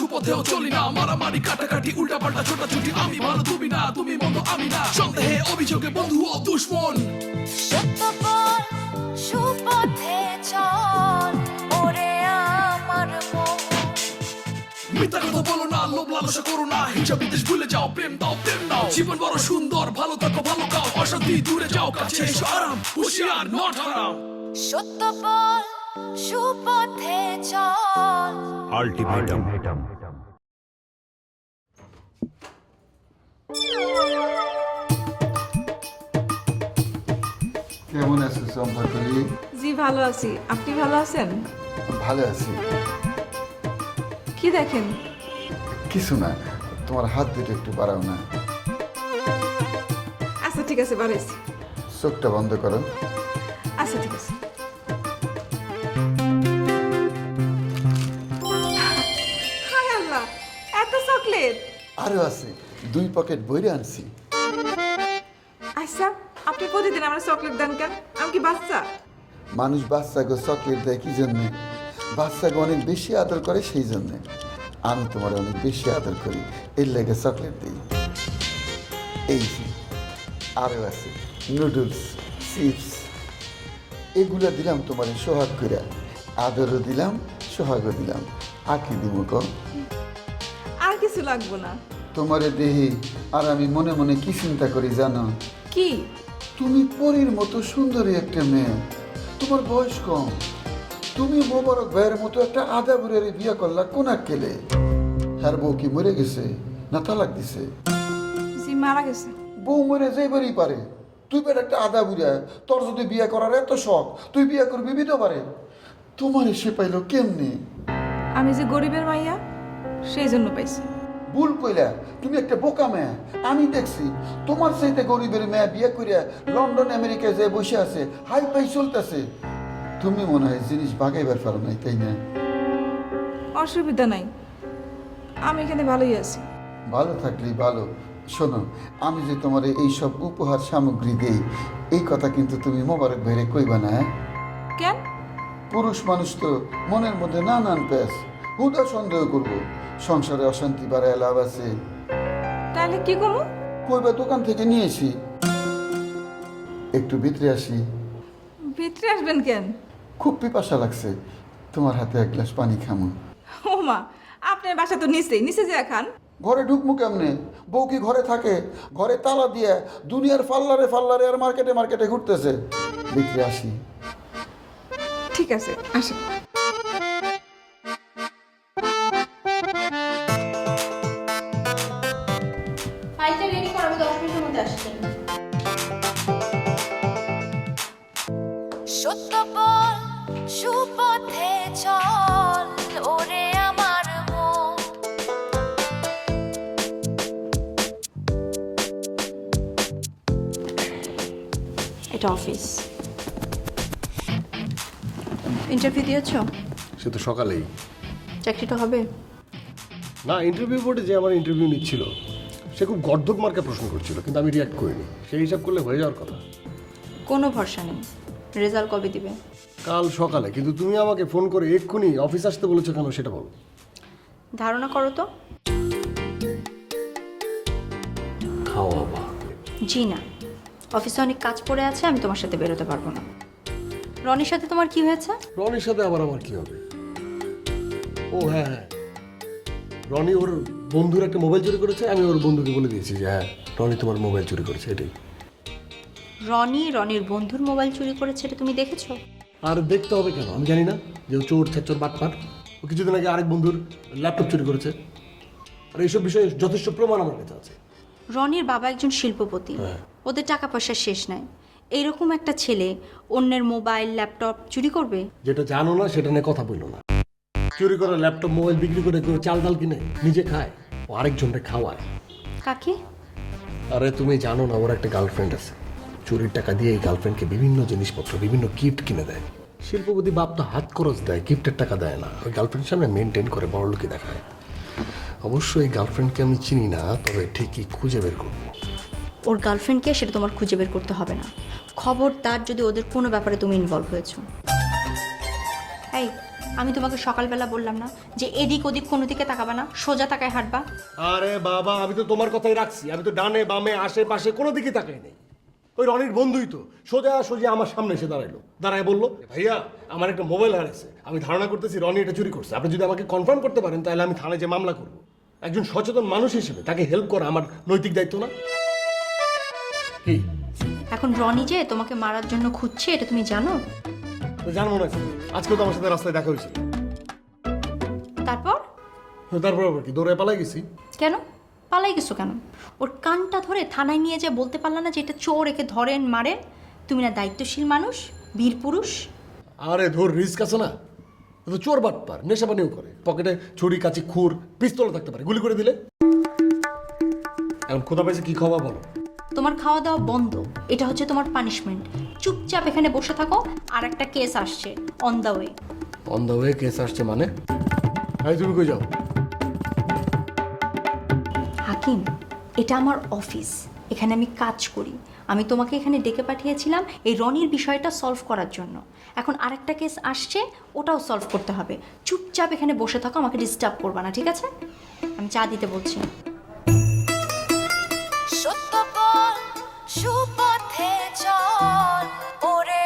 সুপথেও চলি না, মারামারি কাটাকাটি উল্টা পাল্টা ছোটাছুটি, আমি ভালো তুমি না, তুমি মন্দ আমি না, সন্দেহে অভিযোগে বন্ধু ও দুশ্মন। সত্য বল সুপথে চল ওরে আমার মন। মিথ্যা কথা বলো না, লোভ লালসা করো না, হিংসা বিদ্বেষ ভুলে যাও, প্রেম দাও প্রেম নাও, জীবন বড় সুন্দর, ভালো থাকো ভালো খাও, অশান্তি দূরে যাও, কাছে এসো আরাম, হুঁশিয়ার নট হারাম। সত্য বল সুপথে চল। আল্টিমেটাম। কেমন আছো সম্পর্কলি? জি ভালো আছি, আপনি ভালো আছেন? ভালো আছি। কি দেখেন? কিছু না, তোমার হাত দুটো একটু বাড়াও না। আচ্ছা ঠিক আছে, বাড়াইছি। চোখটা বন্ধ করো। আচ্ছা ঠিক আছে। হায় আল্লাহ, এত চকলেট! আরো আছে, 2 পকেট বইরে আনছি। আচ্ছা, আপনি প্রতিদিন আমার চকলেট দেন কেন? আমি কি বাচ্চা? মানুষ বাচ্চাকে চকলেট দেয় কি জন্যে? বাচ্চাকে অনেক বেশি আদর করে সেই জন্যে। আমি তোমার অনেক বেশি আদর করি, এর লেগে চকলেট দিই। এই যে আরো আছে, নুডলস, চিপস, এগুলো দিলাম তোমার সোহাগ করে। আদরও দিলাম, সোহাগও দিলাম। আঁকি দিব ক আর কিছু লাগবো না। তোমারে দেহি আর আমি মনে মনে কি চিন্তা করি জানো? কি? তুমি পরীর মতো সুন্দরী একটা মেয়ে, তোমার বয়স কম, তুমি মোবারক ভাইয়ের মতো একটা আধা বুড়ের বিয়ে করলা কোন আক্কেলে? হ্যার বউ কি মরে গেছে না তালাক দিছে? জি মারা গেছে। বউ মরে যাইবারই পারে, তুই বের একটা আধা বুড়া, তোর যদি বিয়ে করার এত শখ, তুই বিয়ে করবি বিতে পারে। তোমার সে পাইলো কেমনি? আমি যে গরিবের মাইয়া, সেই জন্য পাইছি। ভুল কইলা, তুমি একটা বোকা মেয়ে। আমি দেখছি তোমার চাইতে গরিবের মেয়ে বিয়ে করিয়া লন্ডন আমেরিকায় যে বসে আছে, হাই ফাই চলতেছে। তুমি মনে হয় জিনিস বাগাইবার পারো নাই, তাই না? অসুবিধা নাই, আমি এখানে ভালোই আছি। ভালো থাকলেই ভালো। শোনো, আমি যে তোমার এইসব উপহার সামগ্রী দেই, এই কথা কিন্তু তুমি মোবারক ভাইরে কইবা না, হ্যাঁ? কেন? পুরুষ মানুষ তো মনের মধ্যে নানান প্যাস, হুদা সন্দেহ করবো। সংসারে অশান্তি বাড়ায় লাভ আছে। তাহলে কি করবো? কইবা দোকান থেকে নিয়েছি। একটু ভিতরে আসি। ভিতরে আসবেন কেন? খুব পিপাসা লাগছে, তোমার হাতে 1 গ্লাস পানি খামো। ও মা, আপনার বাসা তো নিচেই, নিচে যা খান। ঘরে ঢুকমু কেমনে? বউ কি ঘরে থাকে? ঘরে তালা দিয়ে দুনিয়ার ফাল্লারে ফাল্লারে আর মার্কেটে মার্কেটে ঘুরতেছে। ভিতরে আসি। ঠিক আছে, আসেন। ফাইলটা রেডি করো, আমি 10 মিনিটের মধ্যে আসছি। সত্য বল সুপথে চল ওরে আমার মন। এটা অফিস। ইন্টারভিউ দিয়েছো? সে তো সকালেই। চাকরিটা হবে? না, ইন্টারভিউ বোর্ডে যে আমার ইন্টারভিউ নিচ্ছিল সে খুব গর্দক মার্কা প্রশ্ন করছিল, কিন্তু আমি রিয়াক্ট করিনি। সেই হিসাব করলে হয়ে যাওয়ার কথা। কোনো ভরসা নেই। রেজাল্ট কবে দিবে? কাল সকালে। কিন্তু তুমি আমাকে ফোন করে এক্ষুনি অফিস আসতে বলেছো কেন সেটা বলো। ধারণা করো তো। খাওয়াবা? জি না, অফিসে অনেক কাজ পড়ে আছে, আমি তোমার সাথে বেরোতে পারবো না। রনির সাথে তোমার কি হয়েছে? রনির সাথে আবার আমার কি হবে? ও হ্যাঁ হ্যাঁ, রনি ওর বন্ধুর একটা মোবাইল চুরি করেছে। আমি ওর বন্ধুকে বলে দিয়েছি যে হ্যাঁ, রনি তোমার মোবাইল চুরি করেছে। এটাই। রনির বন্ধুর মোবাইল চুরি করেছে, এটা তুমি দেখেছো? আর দেখতে হবে কেন? আমি জানি না যে ও চোর ছেচর বাটপাট। ও কিছুদিন আগে আরেক বন্ধুর ল্যাপটপ চুরি করেছে। আর এইসব বিষয়ে যথেষ্ট প্রমাণ আমার কাছে আছে। রনির বাবা একজন শিল্পপতি, ওদের টাকা পয়সা শেষ নাই। এইরকম একটা ছেলে অন্যের মোবাইল ল্যাপটপ চুরি করবে? যেটা জানো না সেটা নিয়ে কথা বললো না। চুরি করে ল্যাপটপ মোবাইল বিক্রি করে কেউ চাল ডাল কিনে নিজে খায়, ও আরেকজনকে খাওয়ায়। কাকে? আরে তুমি জানো না, ওর একটা গার্লফ্রেন্ড আছে। চুরির টাকা দিয়ে এই গার্লফ্রেন্ডকে বিভিন্ন জিনিসপত্র, বিভিন্ন গিফট কিনে দেয়। শিল্পপতি বাপ তো হাত খরচ দেয়, গিফটের টাকা দেয় না। ওই গার্লফ্রেন্ডের সামনে মেনটেন করে বড় লোকই দেখায়। অবশ্য এই গার্লফ্রেন্ডকে আমি চিনি না, তবে ঠিকই খুঁজে বের করবো। ওর গার্লফ্রেন্ডকে সেটা তোমার খুঁজে বের করতে হবে না। খবরদার যদি ওদের কোনো ব্যাপারে তুমি ইনভলভ হয়েছো। এই, আমি তোমাকে সকালবেলা বললাম না যে এদিক ওদিক কোনো দিকে তাকাবা না, সোজা তাকায় হাঁটবা? আরে বাবা, আমি তো তোমার কথাই রাখছি। আমি তো ডানে বামে আশেপাশে কোনো দিকে তাকাই নেই। ওই রনির বন্ধুই তো সোজা সোজা আমার সামনে এসে দাঁড়ায় বললো, ভাইয়া আমার একটা মোবাইল হারিয়েছে, আমি ধারণা করতেছি রনি এটা চুরি করছে। আপনি যদি আমাকে কনফার্ম করতে পারেন তাহলে আমি থানায় যে মামলা করব। একজন সচেতন মানুষ হিসেবে তাকে হেল্প করা আমার নৈতিক দায়িত্ব না? কি এখন রনি যে তোমাকে মারার জন্য খুঁজছে, এটা তুমি জানো? তো জানবো না, আজকেও তো আমার সাথে রাস্তায় দেখা হয়েছিল। তারপর তারপর আবার কি, দৌড়ে পালাই গেছি। কেন পালাই গেছো কেন? ওর কানটা ধরে থানায় নিয়ে যে বলতে পারলা না যে এটা চোর, একে ধরেন মারেন? তুমি না দায়িত্বশীল মানুষ, বীর পুরুষ? আরে ধর, রিস্ক আছে না? ও তো চোর বাটপার, নেশা পানিও করে, পকেটে ছুরি কাঁচি খুর পিস্তলও থাকতে পারে, গুলি করে দিলে। এখন কোথা পাইছে কি খাওয়া বলো? তোমার খাওয়া দাওয়া বন্ধ, এটা হচ্ছে তোমার পানিশমেন্ট। চুপচাপ এখানে বসে থাকো, আর একটা কেস আসছে on the way. On the way case আসছে মানে? এই তুমি কই যাও? হাকিম, এটা আমার অফিস, এখানে আমি কাজ করি। আমি তোমাকে এখানে ডেকে পাঠিয়েছিলাম এই রনির বিষয়টা সলভ করার জন্য। এখন আরেকটা কেস আসছে, ওটাও সলভ করতে হবে। চুপচাপ এখানে বসে থাকো, আমাকে ডিস্টার্ব করবা না, ঠিক আছে? আমি চা দিতে বলছি। সত্য বল সুপথে চল ওরে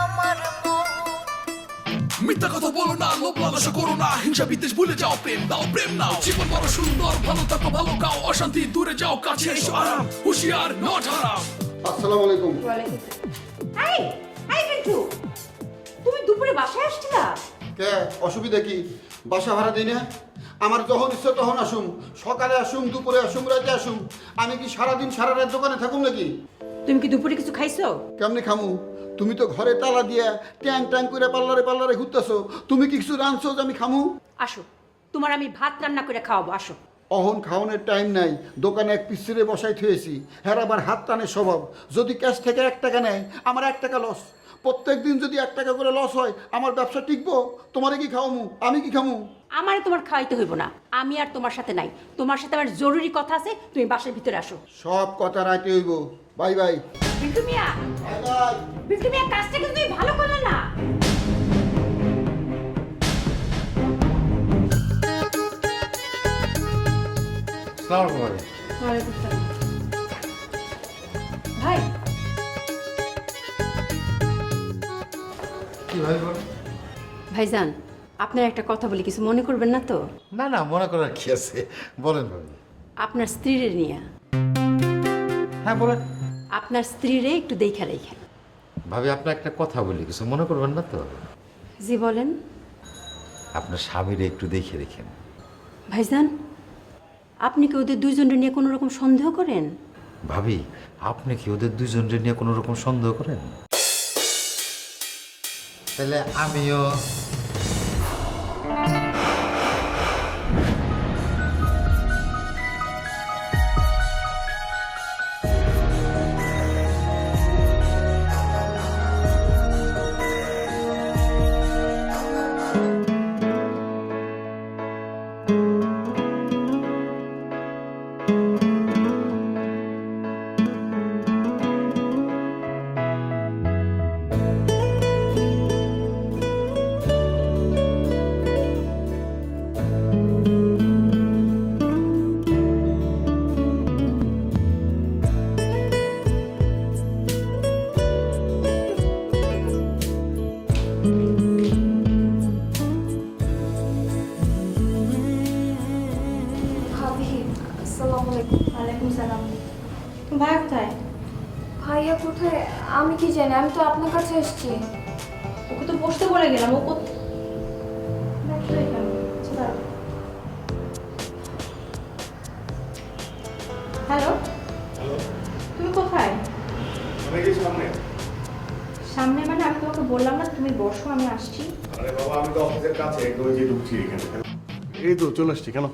আমার মন। মিথ্যা কথা বলো না, লোভ লালসা করো না, হিংসা বিদ্বেষ ভুলে যাও, প্রেম দাও প্রেম নাও। জীবন বড় সুন্দর, ভালো থাকো ভালো গাও, অশান্তি দূরে যাও, কাছে এসো আরাম, হুঁশিয়ার নট হারাম। আসসালামু আলাইকুম। এই এই কিন্তু তুমি দুপুরে বাসায় আসছিলা? কে অসুবিধা কি? বাসা ভাড়া দিই না? আমার যখন ইচ্ছে তখন আসুম, সকালে আসুম, দুপুরে আসুম, রাতে আসুম। আমি কি সারাদিন সারা রাত দোকানে থাকুম নাকি? তুমি কি দুপুরে কিছু খাইছো? কেমনি খামু? তুমি তো ঘরে তালা দিয়া ট্যাং ট্যাং করে পাল্লারে ঘুরতেছো। তুমি কি কিছু রাঁধছো যে আমি খামু? আসো, তোমার আমি ভাত রান্না করে খাওয়াবো, আসো। অহন খাওয়ানোর টাইম নাই, দোকানে এক পিসিরে বসাই থুয়েছি। হ্যাঁ, আবার হাত টানের স্বভাব। যদি ক্যাশ থেকে 1 টাকা নেয়, আমার 1 টাকা লস। প্রত্যেক দিন যদি 1 টাকা করে লস হয়, আমার ব্যবসা টিকবো? তোমারে কি খাওয়ামু? আমি কি খামু? আমারে তোমার খাওয়াইতে হইব না, আমি আর তোমার সাথে নাই। তোমার সাথে আমার জরুরি কথা আছে, তুমি বাসার ভিতরে আসো। সব কথা রাইতে হইব। Bye bye. বিল্টু মিয়া, বাই বাই। বিল্টু মিয়া, কাজটা কিন্তু তুমি ভালো করলে না। ভাই, কি ভাই বল? ভাইজান, আপনার একটা কথা বলি, কিছু মনে করবেন না তো? না না, মনে করার কি আছে, বলেন ভাবি। আপনার স্ত্রীরে নিয়ে। হ্যাঁ বলেন আপনার স্ত্রীরে একটু দেখা রেখেন। ভাবি। আপনার একটা কথা বলি, কিছু মনে করবেন না তো? জি বলেন। আপনার স্বামীরে একটু দেখে রেখেন। ভাইজান, আপনি কি ওদের দুইজনের নিয়ে কোনো রকম সন্দেহ করেন? ভাবি, আপনি কি ওদের দুজনের নিয়ে কোনো রকম সন্দেহ করেন? তাহলে আমিও ভাবি, আসসালামু আলাইকুম। ওয়ালাইকুম সালাম। তুমি ভাই কোথায়? ভাইয়া কোথায় আমি কি জানি, আমি তো আপনার কাছে এসেছি। ওকে তো বসতে বলে গেলাম, ও হ্যালো, তুমি কোথায়? সামনে মানে? আমি তোমাকে বললাম না তুমি বসো, আমি আসছি। আরে বাবা, আমি তো অফিসের কাছে ওই যে ঢুকছি এখানে। এই তো চলে আসছি। কেন?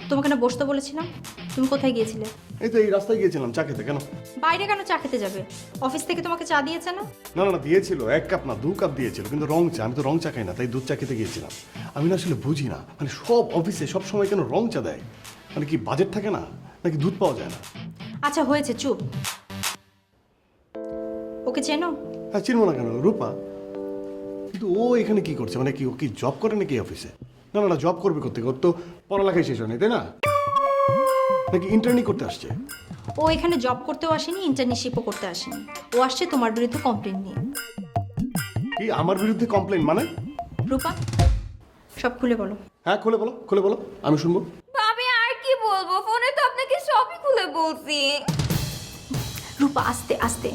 তোমাকে না বসতে বলেছিলাম? তুমি কোথায় গিয়েছিলে? এই তো এই রাস্তায় গিয়েছিলাম চা খেতে। কেন? বাইরে কেন চা খেতে যাবে? অফিস থেকে তোমাকে চা দিয়েছে না? না না না, দিয়েছিল 1 কাপ না 2 কাপ দিয়েছিল, কিন্তু রং চা। আমি তো রং চা খাই না, তাই দুধ চা খেতে গিয়েছিলাম। আমি না আসলে বুঝি না, মানে সব অফিসে সব সময় কেন রং চা দেয়? মানে কি বাজেট থাকে না, নাকি দুধ পাওয়া যায় না? আচ্ছা হয়েছে, চুপ। ওকে চেনো? হ্যাঁ, চিনবো না কেন? রূপা। কিন্তু কিন্তু ও এখানে কি করছে, মানে কি ও কি জব করে নাকি অফিসে? না না না, জব করবে করতে, ওর তো পড়ালেখাই শেষ হয়নি, তাই না? নাকি ইন্টার্নি করতে আসছে? ও এখানে জব করতেও আসেনি, ইন্টার্নশিপও করতে আসেনি। ও আসছে তোমার বিরুদ্ধে কমপ্লেন নিয়ে। কি আমার বিরুদ্ধে কমপ্লেন মানে? রূপা, সব খুলে বলো। হ্যাঁ খুলে বলো, খুলে বলো, আমি শুনবো। ভাবি আর কি বলবো, ফোনে তো আপনাকে সবই খুলে বলছি। রূপা আস্তে আস্তে,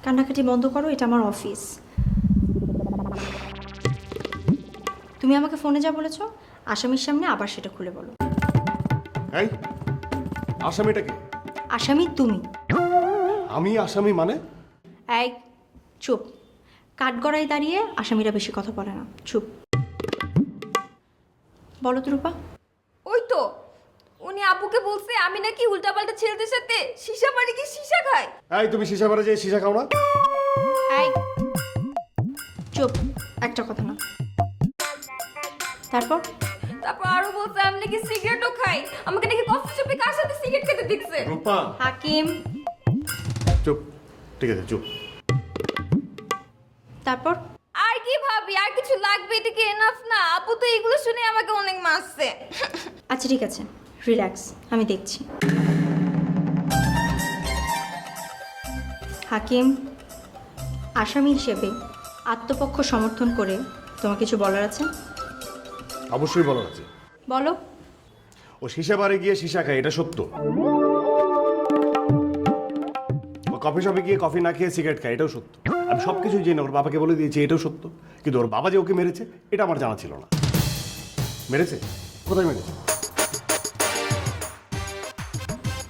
কান্নাকাটি বন্ধ করো, এটা আমার অফিস। তুমি আমাকে ফোনে যা বলেছো আসামির সামনে আবার সেটা খুলে বলো। এই আসামিটাকে? আসামি তুমি। আমি আসামি মানে? এই চুপ, কাঠগড়ায় দাঁড়িয়ে আসামিরা বেশি কথা বলে না, চুপ। বলো তো রূপা। ওই তো উনি আপুকে বলছে আমি নাকি উল্টাপাল্টা ছেলেদের সাথে সীসা মারি কি সীসা খাই। এই তুমি সীসা মারা যায় সীসা খাও না? এই চুপ, একটা কথা না। তারপর তারপর আরো বলছে আমি নাকি সিগারেটও খাই, আমাকে নাকি কফি শপে কার সাথে সিগারেট খেতে দেখছে। রূপা হাকিম। চুপ, ঠিক আছে চুপ। তারপর আর কি ভাবি, আর কিছু লাগবে? এটা কি এনাফ না? আপু তো এগুলো শুনে আমাকে অনেক মারছে। আচ্ছা ঠিক আছে, রিল্যাক্স, আমি দেখছি। হাকিম, আসামি হিসেবে আত্মপক্ষ সমর্থন করে তোমার কিছু বলার আছে? অবশ্যই বলার আছে। বলো। ও সীসা বারে গিয়ে সীসা খায়, এটা সত্য। ও কফি শপে গিয়ে কফি না খেয়ে সিগারেট খায়, এটাও সত্য। আমি সবকিছু জেনে ওর বাবাকে বলে দিয়েছি, এটাও সত্য। কিন্তু ওর বাবা যে ওকে মেরেছে এটা আমার জানা ছিল না। মেরেছে? কোথায় মেরেছে?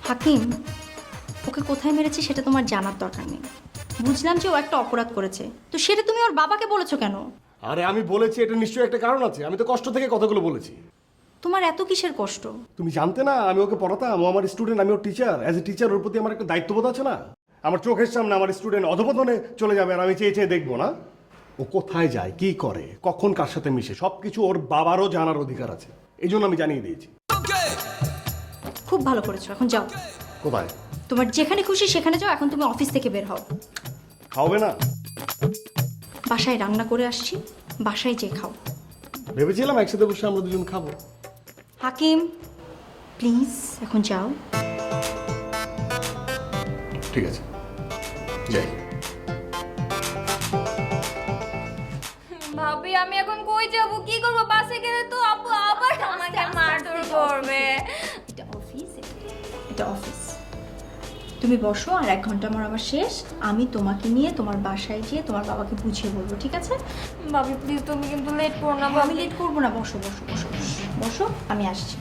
হাকিম, ওকে কোথায় মেরেছে সেটা তোমার জানার দরকার নেই। বুঝলাম যে ও একটা অপরাধ করেছে, তো সেটা তুমি ওর বাবাকে বলেছো কেন? আরে আমি বলেছি, এটা নিশ্চয়ই একটা কারণ আছে। আমি তো কষ্ট থেকে কথাগুলো বলেছি। তোমার এত কিসের কষ্ট? তুমি জানতে না আমি ওকে পড়াতাম, ও আমার স্টুডেন্ট, আমি ওর টিচার। অ্যাজ এ টিচার ওর প্রতি আমার একটা দায়িত্ববোধ আছে না? আমার চোখের সামনে আমার স্টুডেন্ট অধপতনে চলে যাবে আর আমি চেয়ে চেয়ে দেখবো না? ও কোথায় যায়, কি করে, কখন কার সাথে মিশে, সবকিছু ওর বাবারও জানার অধিকার আছে। এই জন্য আমি জানিয়ে দিয়েছি। খুব ভালো করেছো, এখন যাও। কোথায়? তোমার যেখানে খুশি সেখানে যাও, এখন তুমি অফিস থেকে বের হও। খাওয়াবে না? বাসায় রান্না করে আসছি, বাসায় যেয়ে খাও। ভেবেছিলাম একসাথে বসে আমরা দুজন খাবো। হাকিম প্লিজ এখন যাও। ঠিক আছে, যাই। ভাবি আমি এখন কই যাব, কি করব? বাসে গেলে তো আপু আবার আমাকে মারধর করবে। এটা অফিস, এটা অফিস। তুমি বসো, আর 1 ঘন্টা আমার আবার শেষ। আমি তোমাকে নিয়ে তোমার বাসায় গিয়ে তোমার বাবাকে বুঝিয়ে বলবো, ঠিক আছে? ভাবি প্লিজ তুমি কিন্তু লেট করো না। আমি লেট করবো না, বসো বসো বসো বসো, আমি আসছি।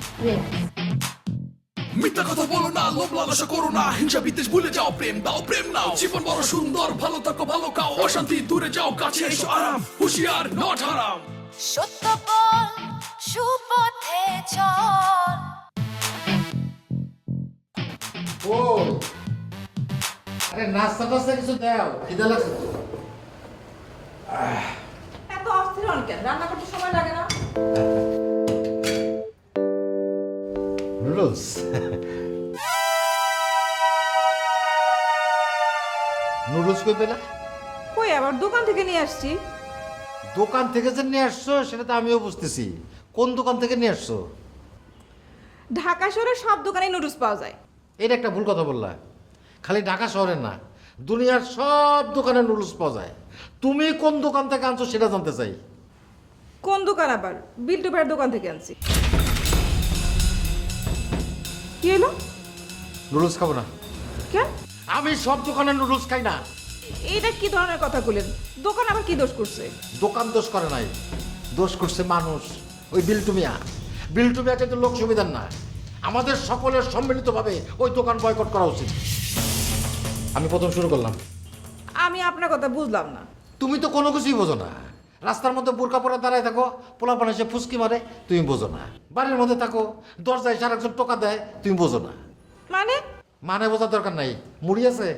মিথ্যা কথা বলো না, লোভ লালসা করো না, হিংসা বিদ্বেষ ভুলে যাও, প্রেম দাও প্রেম নাও। জীবন বড় সুন্দর, ভালো থাকো ভালো খাও, অশান্তি দূরে যাও, কাছে এসো আরাম, হুঁশিয়ার নট হারাম। সত্য বল, সুপথে চল। ও আরে নাস্তা টাস্তা কিছু দাও, খিদে লাগছে তো। এত অস্থির হন কেন? রান্না করতে সময় লাগে না? নুডলস নুডলস কই পেলা? কই আবার দোকান থেকে নিয়ে আসছি। দোকান থেকে যে নিয়ে আসছো সেটা তো আমিও বুঝতেছি। কোন দোকান থেকে নিয়ে আসছো? ঢাকা শহরে সব দোকানে নুডলস পাওয়া যায়। এটা একটা ভুল কথা বললা। খালি ঢাকা শহরে না, দুনিয়ার সব দোকানে নুডলস পাওয়া যায়। তুমি কোন দোকান থেকে আনছো সেটা জানতে চাই। কোন দোকান আবার? বিল্টু ভাইয়ের দোকান থেকে আনছি। কি হলো? নুডলস খাবো না। কেন? আমি সব দোকানে নুডলস খাই না। এটা কি ধরনের কথা বলেন? দোকান আবার কি দোষ করছে? দোকান দোষ করে নাই, দোষ করছে মানুষ। ওই বিল্টু মিয়া, বিল্টু মিয়া কিন্তু লোক সুবিধার না। আমাদের সকলের সম্মিলিতভাবে ওই দোকান বয়কট করা উচিত। আমি প্রথম শুরু করলাম। আমি আপনার কথা বুঝলাম না। তুমি তো কোনো কিছুই বোঝো না। রাস্তার মধ্যে বোরকা পরে দাঁড়ায় থাকো, পোলাপান এসে ফুসকি মারে, তুমি বোঝো না। বাড়ির মধ্যে থাকো, দরজায় সারা একজন টোকা দেয়, তুমি বোঝো না। মানে বোঝার দরকার নাই। মুড়ি আছে?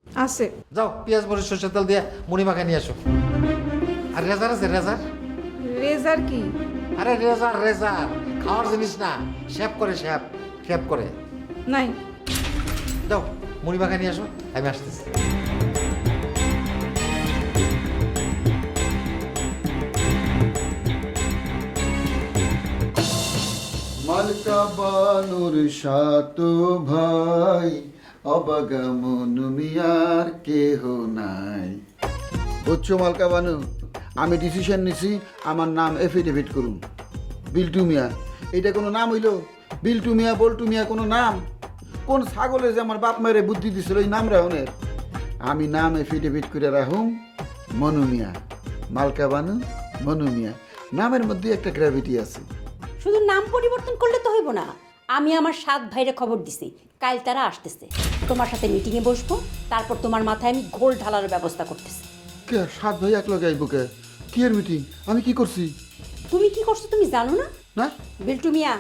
আছে। যাও পেঁয়াজ মরিচ সরষের তেল দিয়ে মুড়ি মাখায় নিয়ে আসো। আর রেজার আছে? রেজার? রেজার কি? আরে রেজার, রেজার খাওয়ার জিনিস না, শেভ করে, শেভ করে। নাই। যাও মুড়ি মাখায় নিয়ে আসো, আমি আসতেছি। একটা বানুর সাত ভাই, অবাগা মনু মিয়ার কেহ নাই। বুঝছো মালকা বানু, আমি ডিসিশন নিছি আমার নাম এফিডেভিট করুন। বিল্টু মিয়া, এটা কোনো নাম হইল? বিল্টু মিয়া বল্টু মিয়া কোনো নাম? কোন ছাগলে যে আমার বাপ মায়ের বুদ্ধি দিছিল এই নাম রাহনের? আমি নাম এফিডেভিট করে রাহুম মনু মিয়া। মালকা বানু মনু মিয়া, নামের মধ্যে একটা গ্র্যাভিটি আছে। শুধু নাম পরিবর্তন করলে তো হইব না। আমি আমার 7 ভাইরে খবর দিছি, কাল তারা আসতেছে। তোমার সাথে মিটিংয়ে বসবো, তারপর তোমার মাথায় আমি ঘোল ঢালার ব্যবস্থা করতেছি। কে 7 ভাই এক লগে আইব কে? কি এর মিটিং? আমি কি করছি? তুমি কি করছো তুমি জানো না? না বিল্টু মিয়া,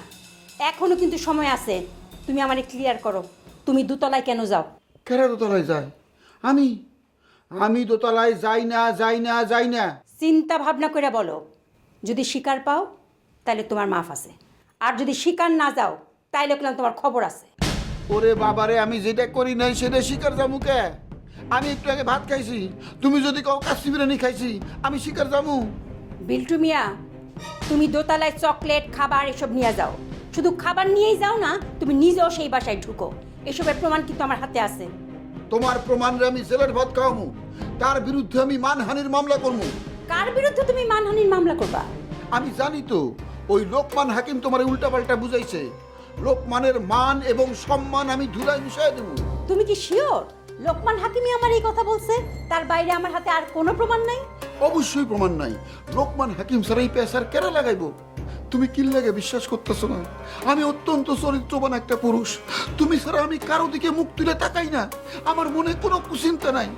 এখনো কিন্তু সময় আছে। তুমি আমারে ক্লিয়ার করো, তুমি দোতলায় কেন যাও? কেরা দোতলায় যায়? আমি দোতলায় যাই না, যাই না, যাই না। চিন্তা ভাবনা করে বলো। যদি শিকার পাও তাহলে তোমার মাফ আছে, আর যদি শিকার না যাও তাইলে তোমার খবর আছে। ওরে বাবারে, আমি যেটা করি নাই সেটা শিকার যামু কে? আমি একটু আগে ভাত খাইছি, তুমি যদি কও কাশি বিরিয়ানি খাইছি, আমি শিকার যামু? বিল্টু মিয়া, তুমি দোতলায় চকলেট খাবার এসব নিয়ে যাও। শুধু খাবার নিয়েই যাও না, তুমি নিজেও সেই বাসায় ঢুকো। এসবের প্রমাণ কিন্তু আমার হাতে আছে। তোমার প্রমাণে আমি জেলের ভাত খাওয়ামু, তার বিরুদ্ধে আমি মানহানির মামলা করবো। কার বিরুদ্ধে তুমি মানহানির মামলা করবা? আমি জানি তো, ওই লোকমান হাকিম তোমার উল্টাপাল্টা বুঝাইছে। লোকমানের মান এবং সম্মান আমি ধুলায় মিশাই দেবো। তুমি কি শিওর লোকমান হাকিমই আমার এই কথা বলছে? তার বাইরে আমার হাতে আর কোনো প্রমাণ নাই? অবশ্যই প্রমাণ নাই। লোকমান হাকিম স্যার এই পেশার কেন লাগাইবো? তুমি কি লাগে বিশ্বাস করতেছো না? আমি অত্যন্ত চরিত্রবান একটা পুরুষ। তুমি ছাড়া আমি কারো দিকে মুখ তুলে তাকাই না। আমার মনে কোনো কুচিন্তা নাই।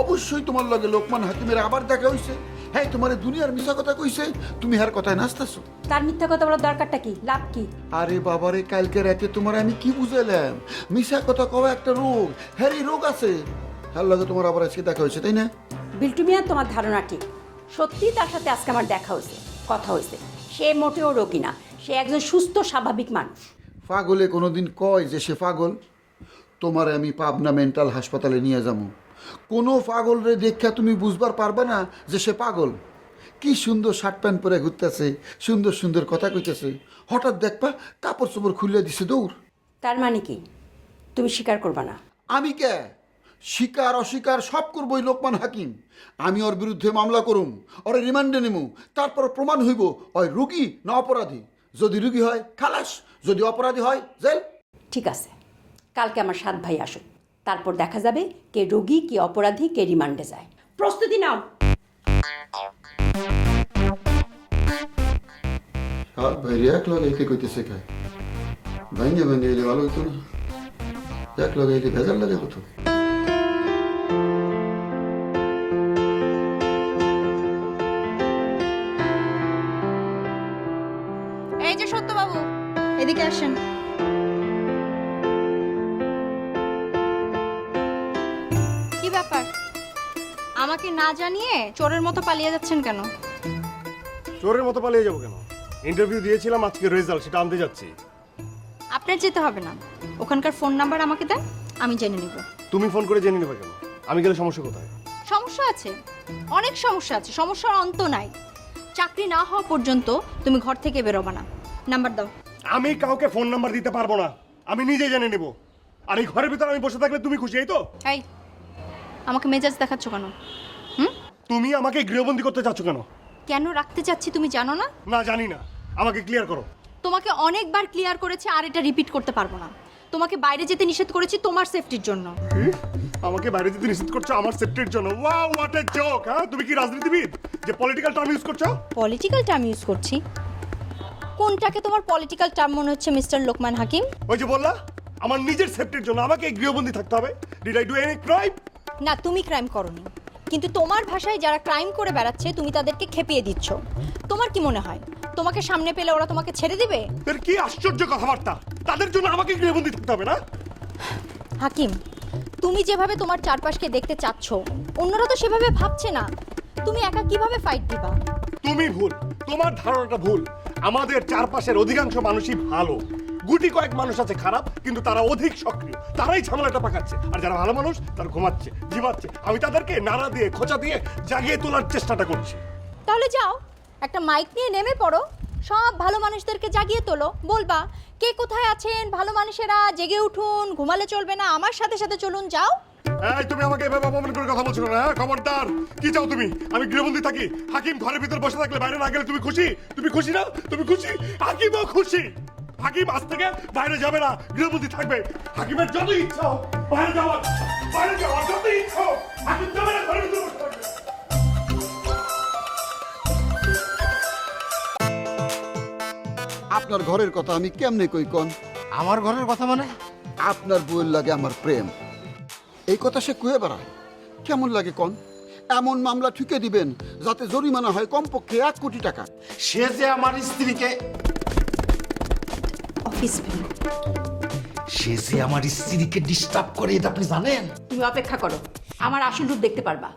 অবশ্যই তোমার লগে লোকমান হাকিমের আবার দেখা হইছে। হ্যাঁ, তোমার দুনিয়ার মিশা কথা কইছে, তুমি হার কথায় নাচতেছো। তার মিথ্যা কথা বলার দরকারটা কি? লাভ কি? আরে বাবারে, কালকে রাতে তোমার আমি কি বুঝাইলাম? মিশা কথা কওয়া একটা রোগ। হ্যাঁ, এই রোগ আছে। হ্যাঁ লগে তোমার আবার আজকে দেখা হয়েছে, তাই না? বিল্টু মিয়া, তোমার ধারণা ঠিক। সত্যি তার সাথে আজকে আমার দেখা হয়েছে, কথা হয়েছে। সে মোটেও রোগী না, সে একজন সুস্থ স্বাভাবিক মানুষ। পাগলে কোনোদিন কয় যে সে পাগল? তোমার আমি পাবনা মেন্টাল হাসপাতালে নিয়ে যাবো। কোনো পাগল রে দেখা তুমি বুঝবার পারবে না যে সে পাগল। কি সুন্দর শার্ট প্যান্ট পরে ঘুরতেছে, সুন্দর সুন্দর কথা কইতেছে, হঠাৎ দেখবা কাপড় চোপড় খুলে দিছে দৌড়। তার মানে কি তুমি স্বীকার করবা না? আমি কে? স্বীকার অস্বীকার সব করবো ওই লোকমান হাকিম। আমি ওর বিরুদ্ধে মামলা করুম, ওর রিমান্ডে নেবো, তারপর প্রমাণ হইব ওই রুগী না অপরাধী। যদি রুগী হয় খালাস, যদি অপরাধী হয় জেল। ঠিক আছে, কালকে আমার 7 ভাই আসুক, তারপর দেখা যাবে কে রোগী, কে অপরাধী, কে রিমান্ডে যায়। প্রস্তুতি নাও। আর ভাইরে এক লগে একে কইতেছে খায়, ভাইঙ্গে ভাইঙ্গে এলে ভালো হইতো না? এক লগে এলে ভেজাল লাগে কত। এই যে সত্যবাবু, এদিকে আসেন। কি ব্যাপার, আমাকে না জানিয়ে চোরের মতো পালিয়ে যাচ্ছেন কেন? চোরের মতো পালিয়ে যাবো কেন? ইন্টারভিউ দিয়েছিলাম, আজকে রেজাল্ট সেটা আনতে যাচ্ছি। আপনার যেতে হবে না, ওখানকার ফোন নাম্বার আমাকে দেন, আমি জেনে নিব। তুমি ফোন করে জেনে নেবে কেন? আমি গেলে সমস্যা কোথায়? সমস্যা আছে, অনেক সমস্যা আছে, সমস্যার অন্ত নাই। চাকরি না হওয়া পর্যন্ত তুমি ঘর থেকে বেরোবা না। নাম্বার দাও। আমি কাউকে ফোন নাম্বার দিতে পারবো না, আমি নিজে জেনে নেব। আর এই ঘরের ভিতরে আমি বসে থাকলে তুমি খুশি, এই তো? এই, আমাকে মেজাজ দেখাচ্ছ কেন? তুমি আমাকে গৃহবন্দী করতে চাচ্ছ কেন? কেন রাখতে চাচ্ছি তুমি জানো না? না, জানি না, আমাকে ক্লিয়ার করো। তোমাকে অনেকবার ক্লিয়ার করেছি, আর এটা রিপিট করতে পারবো না। তোমাকে বাইরে যেতে নিষেধ করেছি তোমার সেফটির জন্য। আমাকে বাইরে যেতে নিষেধ করছো আমার সেফটির জন্য? Wow, what a joke! হ্যাঁ, তুমি কি রাজনীতিবিদ যে পলিটিক্যাল টার্ম ইউজ করছো? পলিটিক্যাল টার্ম ইউজ করছি? কোনটাকে তোমার পলিটিক্যাল টার্ম মনে হচ্ছে মিস্টার লোকমান হাকিম? ওই যে বললা আমার নিজের সেফটির জন্য আমাকে গৃহবন্দী থাকতে হবে। Did I do any crime? না, তুমি ক্রাইম করোনি, কিন্তু তোমার ভাষায় যারা ক্রাইম করে বেড়াচ্ছে তুমি তাদেরকে খেপিয়ে দিচ্ছ। তোমার কি মনে হয় তোমাকে সামনে পেলে ওরা তোমাকে ছেড়ে দিবে? এর কি আশ্চর্য কথাবার্তা! তাদের জন্য আমাকে গৃহবন্দী থাকতে হবে না? হাকিম, তুমি যেভাবে তোমার চারপাশকে দেখতে চাচ্ছ, অন্যরা তো সেভাবে ভাবছে না। তুমি একা কিভাবে ফাইট দিবা? তুমি ভুল, তোমার ধারণাটা ভুল। আমাদের চারপাশের অধিকাংশ মানুষই ভালো। গুটি কয়েক মানুষ আছে খারাপ, কিন্তু তারা অধিক সক্রিয়, তারাই ঝামেলাটা পাকাচ্ছে। আর যারা ভালো মানুষ তারা ঘুমাচ্ছে, ঝিমাচ্ছে। আমি তাদেরকে নাড়া দিয়ে খোঁচা দিয়ে জাগিয়ে তোলার চেষ্টাটা করছি। তাহলে যাও, একটা মাইক নিয়ে নেমে পড়ো, সব ভালো মানুষদেরকে জাগিয়ে তোলো, বলবা কে কোথায় আছেন ভালো মানুষেরা, জেগে উঠুন, ঘুমালে চলবে না, আমার সাথে সাথে চলুন, যাও। এই তুমি আমাকে এভাবে অপমান করে কথা বলছো না, হ্যাঁ? খবরদার। কি চাও তুমি? আমি গৃহবন্দী থাকি, হাকিম ঘরের ভিতর বসে থাকলে বাইরে না গেলে তুমি খুশি? তুমি খুশি না? তুমি খুশি? হাকিমও খুশি। হাকিম আজ থেকে বাইরে যাবে না, গৃহবন্দী থাকবে। হাকিমের যত ইচ্ছা হোক বাইরে যাওয়ার যত ইচ্ছা হোক, হাকিম যাবে না, ঘরের ভিতর বসে থাকবে। আপনার ঘরের কথা আমি কেমনে কই কন? আমার ঘরের কথা মানে? আপনার বউয়ের লাগে আমার প্রেম, এই কথা সে কুয়ে বেড়ায়। কেমন লাগে কন? এমন মামলা ঠুকে দিবেন যাতে জরিমানা হয় কমপক্ষে 1 কোটি টাকা। সে যে আমার স্ত্রীকে অফিস বেল। সে যে আমার স্ত্রীকে ডিস্টার্ব করে, এটা আপনি জানেন? তুমি অপেক্ষা করো, আমার আসল রূপ দেখতে পারবা।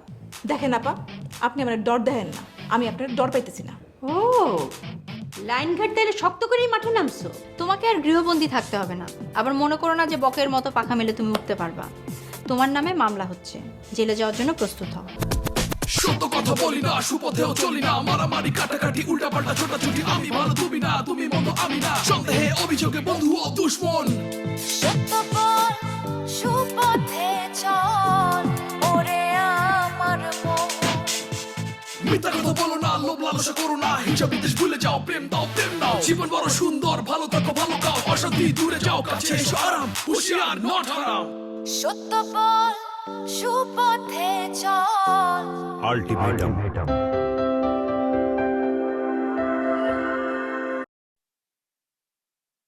দেখেন আপা, আপনি আমার ডর দেখেন না, আমি আপনার ডর পাইতেছি না। ও, লাইন ঘাট তাইলে শক্ত করেই মাঠে নামছো। তোমাকে আর গৃহবন্দী থাকতে হবে না। আবার মনে করো না যে বকের মতো পাখা মেলে তুমি উঠতে পারবা। তোমার নামে মামলা হচ্ছে, জেলে যাওয়ার জন্য প্রস্তুত হও। সত্য কথা বলি না, সুপথেও চলি না, মারামারি কাটাকাটি উল্টা পাল্টা ছোটাছুটি, আমি ভালো তুমি না, তুমি মন্দ আমি না, সন্দেহে অভিযোগে বন্ধু ও দুশ্মন। সত্য বল সুপথে চল ওরে আমার মন মিথ্যা কথা বলো না, লোভ লালসা করো না, হিংসা বিদ্বেষ ভুলে যাও, প্রেম দাও প্রেম নাও, জীবন বড় সুন্দর, ভালো থাকো ভালো কাও, অশান্তি দূরে যাও, কাছে এসো আরাম, হুঁশিয়ার নট হারাম। সত্য বল সুপথে চল আল্টিমেটাম।